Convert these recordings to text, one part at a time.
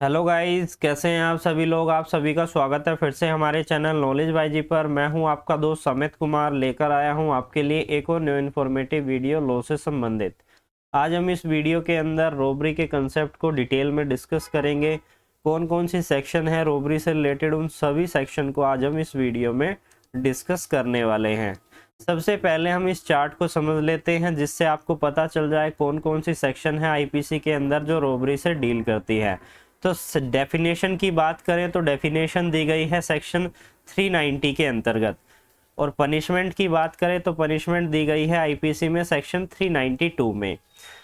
Hello guys, कैसे हैं आप सभी लोग। आप सभी का स्वागत है फिर से हमारे चैनल नॉलेज बाय जी पर। मैं हूं आपका दोस्त अमित कुमार, लेकर आया हूं आपके लिए एक और न्यू इन्फॉर्मेटिव वीडियो लॉ से संबंधित। आज हम इस वीडियो के अंदर रोबरी के कंसेप्ट को डिटेल में डिस्कस करेंगे। कौन कौन सी सेक्शन है रोबरी से रिलेटेड, उन सभी सेक्शन को आज हम इस वीडियो में डिस्कस करने वाले हैं। सबसे पहले हम इस चार्ट को समझ लेते हैं, जिससे आपको पता चल जाए कौन कौन सी सेक्शन है आईपीसी के अंदर जो रोबरी से डील करती है। तो डेफिनेशन की बात करें तो डेफिनेशन दी गई है सेक्शन 390 के अंतर्गत, और पनिशमेंट की बात करें तो पनिशमेंट दी गई है आईपीसी में सेक्शन 392 में।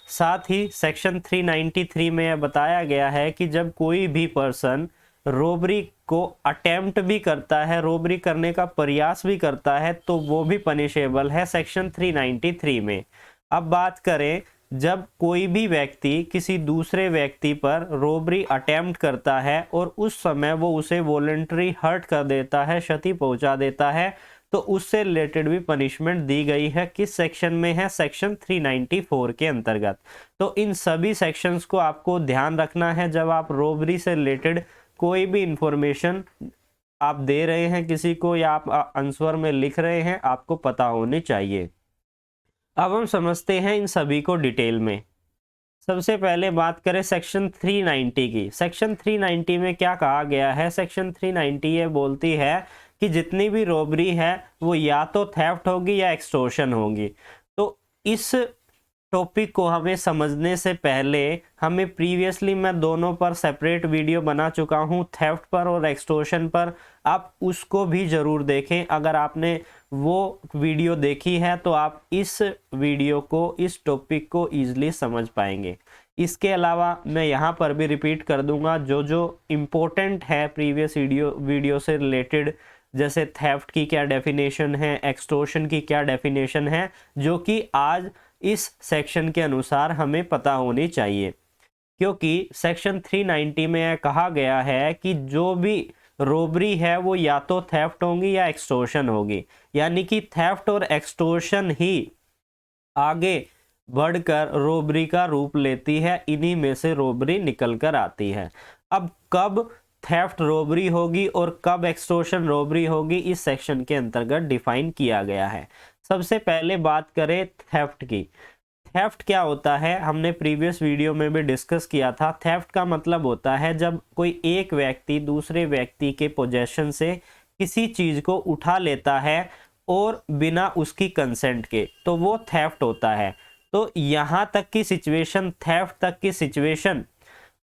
साथ ही सेक्शन 393 में यह बताया गया है कि जब कोई भी पर्सन रोबरी को अटेम्प्ट भी करता है, रोबरी करने का प्रयास भी करता है, तो वो भी पनिशेबल है सेक्शन 393 में। अब बात करें, जब कोई भी व्यक्ति किसी दूसरे व्यक्ति पर रोबरी अटेम्प्ट करता है और उस समय वो उसे वॉलंटरी हर्ट कर देता है, क्षति पहुंचा देता है, तो उससे रिलेटेड भी पनिशमेंट दी गई है। किस सेक्शन में है? सेक्शन 394 के अंतर्गत। तो इन सभी सेक्शंस को आपको ध्यान रखना है जब आप रोबरी से रिलेटेड कोई भी इंफॉर्मेशन आप दे रहे हैं किसी को, या आप आंसर में लिख रहे हैं, आपको पता होनी चाहिए। अब हम समझते हैं इन सभी को डिटेल में। सबसे पहले बात करें सेक्शन 390 की। सेक्शन 390 में क्या कहा गया है? सेक्शन 390 ये बोलती है कि जितनी भी रोबरी है वो या तो थेफ्ट होगी या एक्सटॉर्शन होगी। तो इस टॉपिक को हमें समझने से पहले हमें प्रीवियसली मैं दोनों पर सेपरेट वीडियो बना चुका हूं, थेफ्ट पर और एक्सटॉर्शन पर। आप उसको भी ज़रूर देखें। अगर आपने वो वीडियो देखी है तो आप इस वीडियो को, इस टॉपिक को ईजिली समझ पाएंगे। इसके अलावा मैं यहाँ पर भी रिपीट कर दूंगा जो जो इम्पोर्टेंट है प्रीवियस वीडियो से रिलेटेड, जैसे थेफ्ट की क्या डेफिनेशन है, एक्सटॉर्शन की क्या डेफिनेशन है, जो कि आज इस सेक्शन के अनुसार हमें पता होनी चाहिए। क्योंकि सेक्शन 390 में यह कहा गया है कि जो भी रोबरी है वो या तो थेफ्ट होगी या एक्सटॉर्शन होगी, यानी कि थेफ्ट और एक्सटॉर्शन ही आगे बढ़कर रोबरी का रूप लेती है। इन्हीं में से रोबरी निकल कर आती है। अब कब थेफ्ट रोबरी होगी और कब एक्सटॉर्शन रोबरी होगी, इस सेक्शन के अंतर्गत डिफाइन किया गया है। सबसे पहले बात करें थेफ्ट की। थेफ्ट क्या होता है? हमने प्रीवियस वीडियो में भी डिस्कस किया था। थेफ्ट का मतलब होता है जब कोई एक व्यक्ति दूसरे व्यक्ति के पोजेशन से किसी चीज को उठा लेता है और बिना उसकी कंसेंट के, तो वो थेफ्ट होता है। तो यहां तक की सिचुएशन, थेफ्ट तक की सिचुएशन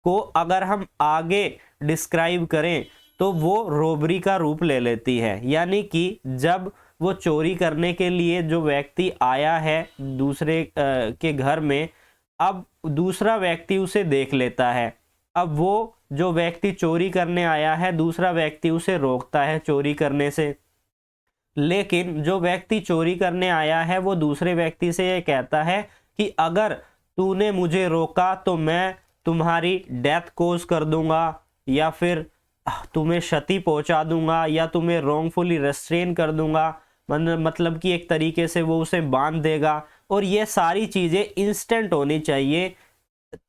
को अगर हम आगे डिस्क्राइब करें तो वो रोबरी का रूप ले लेती है। यानी कि जब वो चोरी करने के लिए जो व्यक्ति आया है दूसरे के घर में, अब दूसरा व्यक्ति उसे देख लेता है। अब वो जो व्यक्ति चोरी करने आया है, दूसरा व्यक्ति उसे रोकता है चोरी करने से। लेकिन जो व्यक्ति चोरी करने आया है वो दूसरे व्यक्ति से ये कहता है कि अगर तूने मुझे रोका तो मैं तुम्हारी डेथ कोज कर दूंगा, या फिर तुम्हें क्षति पहुंचा दूंगा, या तुम्हें रॉन्गफुली रेस्ट्रेन कर दूंगा। मतलब कि एक तरीके से वो उसे बांध देगा। और ये सारी चीजें इंस्टेंट होनी चाहिए,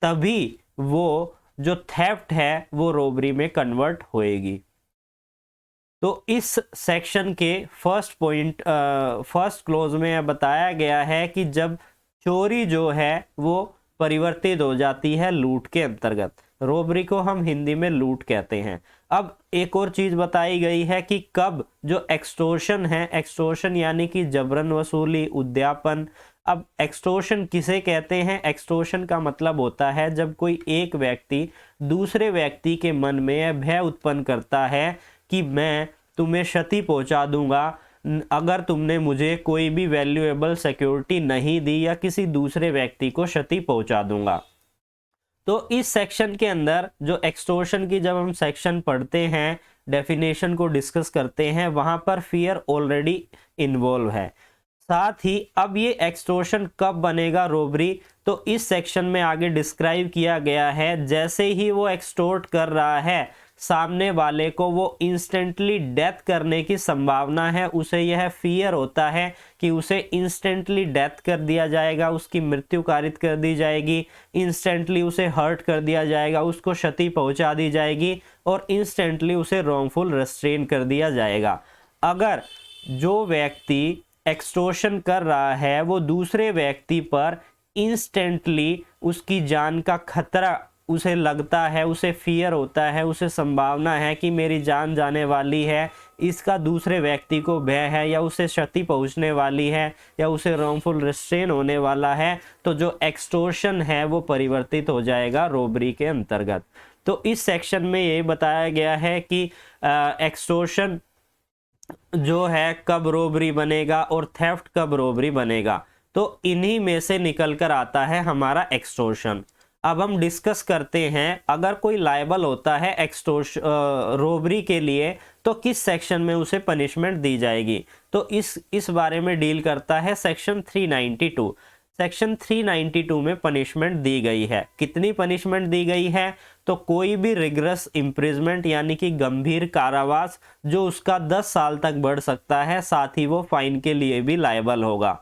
तभी वो जो थेफ्ट है वो रोबरी में कन्वर्ट होएगी। तो इस सेक्शन के फर्स्ट पॉइंट, फर्स्ट क्लोज में बताया गया है कि जब चोरी जो है वो परिवर्तित हो जाती है लूट के अंतर्गत। रोबरी को हम हिंदी में लूट कहते हैं। अब एक और चीज बताई गई है कि कब जो एक्सटॉर्शन है, एक्सटॉर्शन यानी कि जबरन वसूली, उद्यापन। अब एक्सटॉर्शन किसे कहते हैं? एक्सटॉर्शन का मतलब होता है जब कोई एक व्यक्ति दूसरे व्यक्ति के मन में भय उत्पन्न करता है कि मैं तुम्हें क्षति पहुंचा दूंगा अगर तुमने मुझे कोई भी वैल्यूएबल सिक्योरिटी नहीं दी, या किसी दूसरे व्यक्ति को क्षति पहुंचा दूंगा। तो इस सेक्शन के अंदर जो एक्सटॉर्शन की जब हम सेक्शन पढ़ते हैं, डेफिनेशन को डिस्कस करते हैं, वहां पर फियर ऑलरेडी इन्वॉल्व है। साथ ही अब ये एक्सटॉर्शन कब बनेगा रोबरी, तो इस सेक्शन में आगे डिस्क्राइब किया गया है। जैसे ही वो एक्सटॉर्ट कर रहा है सामने वाले को, वो इंस्टेंटली डेथ करने की संभावना है, उसे यह फियर होता है कि उसे इंस्टेंटली डेथ कर दिया जाएगा, उसकी मृत्यु कारित कर दी जाएगी, इंस्टेंटली उसे हर्ट कर दिया जाएगा, उसको क्षति पहुंचा दी जाएगी और इंस्टेंटली उसे रॉन्गफुल रेस्ट्रेन कर दिया जाएगा। अगर जो व्यक्ति एक्सटॉर्शन कर रहा है वो दूसरे व्यक्ति पर इंस्टेंटली उसकी जान का खतरा उसे लगता है, उसे फियर होता है, उसे संभावना है कि मेरी जान जाने वाली है, इसका दूसरे व्यक्ति को भय है या उसे क्षति पहुंचने वाली है या उसे रॉन्गफुल रिस्ट्रेन होने वाला है, तो जो एक्सटॉर्शन है वो परिवर्तित हो जाएगा रोबरी के अंतर्गत। तो इस सेक्शन में ये बताया गया है कि एक्सटॉर्शन जो है कब रोबरी बनेगा और थेफ्ट कब रोबरी बनेगा। तो इन्हीं में से निकलकर आता है हमारा एक्सटॉर्शन। अब हम डिस्कस करते हैं, अगर कोई लायबल होता है रोबरी के लिए तो किस सेक्शन में उसे पनिशमेंट दी जाएगी, तो इस बारे में डील करता है सेक्शन 392। सेक्शन 392 में पनिशमेंट दी गई है। कितनी पनिशमेंट दी गई है, तो कोई भी रिग्रेस इम्प्रिजमेंट यानी कि गंभीर कारावास जो उसका 10 साल तक बढ़ सकता है, साथ ही वो फाइन के लिए भी लायबल होगा।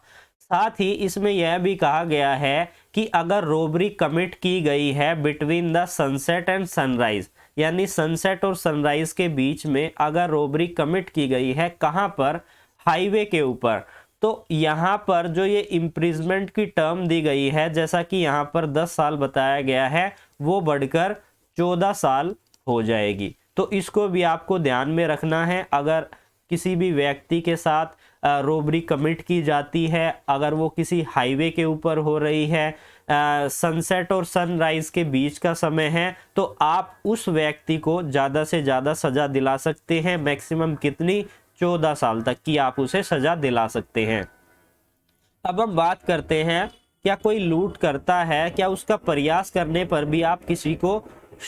साथ ही इसमें यह भी कहा गया है कि अगर रोबरी कमिट की गई है between the sunset and sunrise, यानी सनसेट और सनराइज के बीच में अगर रोबरी कमिट की गई है, कहाँ पर, हाईवे के ऊपर, तो यहाँ पर जो ये इम्प्रिजमेंट की टर्म दी गई है, जैसा कि यहाँ पर 10 साल बताया गया है, वो बढ़कर 14 साल हो जाएगी। तो इसको भी आपको ध्यान में रखना है। अगर किसी भी व्यक्ति के साथ रोबरी कमिट की जाती है, अगर वो किसी हाईवे के ऊपर हो रही है, सनसेट और सनराइज के बीच का समय है, तो आप उस व्यक्ति को ज़्यादा से ज़्यादा सज़ा दिला सकते हैं। मैक्सिमम कितनी, 14 साल तक की आप उसे सज़ा दिला सकते हैं। अब हम बात करते हैं, क्या कोई लूट करता है, क्या उसका प्रयास करने पर भी आप किसी को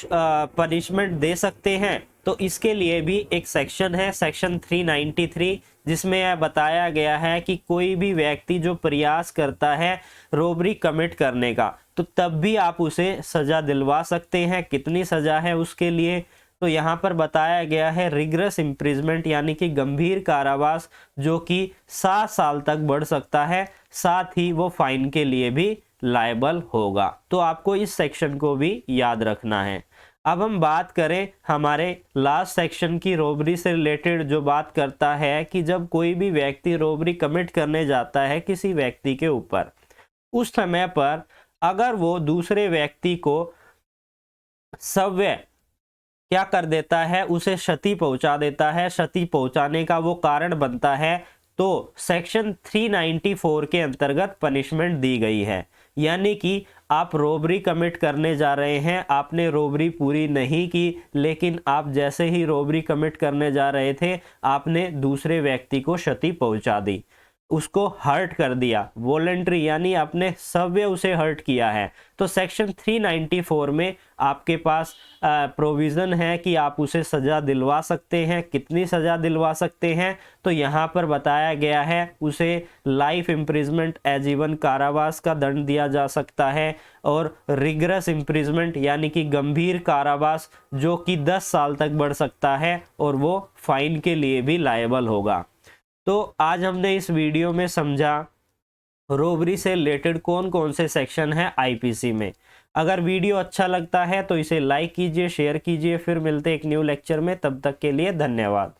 पनिशमेंट दे सकते हैं, तो इसके लिए भी एक सेक्शन है, सेक्शन 393, जिसमें यह बताया गया है कि कोई भी व्यक्ति जो प्रयास करता है रोबरी कमिट करने का, तो तब भी आप उसे सजा दिलवा सकते हैं। कितनी सजा है उसके लिए, तो यहाँ पर बताया गया है रिग्रेस इम्प्रिजमेंट यानी कि गंभीर कारावास जो कि 7 साल तक बढ़ सकता है, साथ ही वो फाइन के लिए भी लायबल होगा। तो आपको इस सेक्शन को भी याद रखना है। अब हम बात करें हमारे लास्ट सेक्शन की, रोबरी से रिलेटेड, जो बात करता है कि जब कोई भी व्यक्ति रोबरी कमिट करने जाता है किसी व्यक्ति के ऊपर, उस समय पर अगर वो दूसरे व्यक्ति को सव्य क्या कर देता है, उसे क्षति पहुंचा देता है, क्षति पहुंचाने का वो कारण बनता है, तो सेक्शन 394 के अंतर्गत पनिशमेंट दी गई है। यानी कि आप रोबरी कमिट करने जा रहे हैं, आपने रोबरी पूरी नहीं की, लेकिन आप जैसे ही रोबरी कमिट करने जा रहे थे आपने दूसरे व्यक्ति को क्षति पहुंचा दी, उसको हर्ट कर दिया, वॉलंटरी यानी आपने सव्य उसे हर्ट किया है, तो सेक्शन 394 में आपके पास प्रोविज़न है कि आप उसे सज़ा दिलवा सकते हैं। कितनी सज़ा दिलवा सकते हैं, तो यहाँ पर बताया गया है उसे लाइफ इम्प्रिजमेंट, आजीवन कारावास का दंड दिया जा सकता है, और रिग्रेस इम्प्रिजमेंट यानी कि गंभीर कारावास जो कि 10 साल तक बढ़ सकता है, और वो फाइन के लिए भी लायबल होगा। तो आज हमने इस वीडियो में समझा रोबरी से रिलेटेड कौन कौन से सेक्शन हैं आईपीसी में। अगर वीडियो अच्छा लगता है तो इसे लाइक कीजिए, शेयर कीजिए। फिर मिलते हैं एक न्यू लेक्चर में, तब तक के लिए धन्यवाद।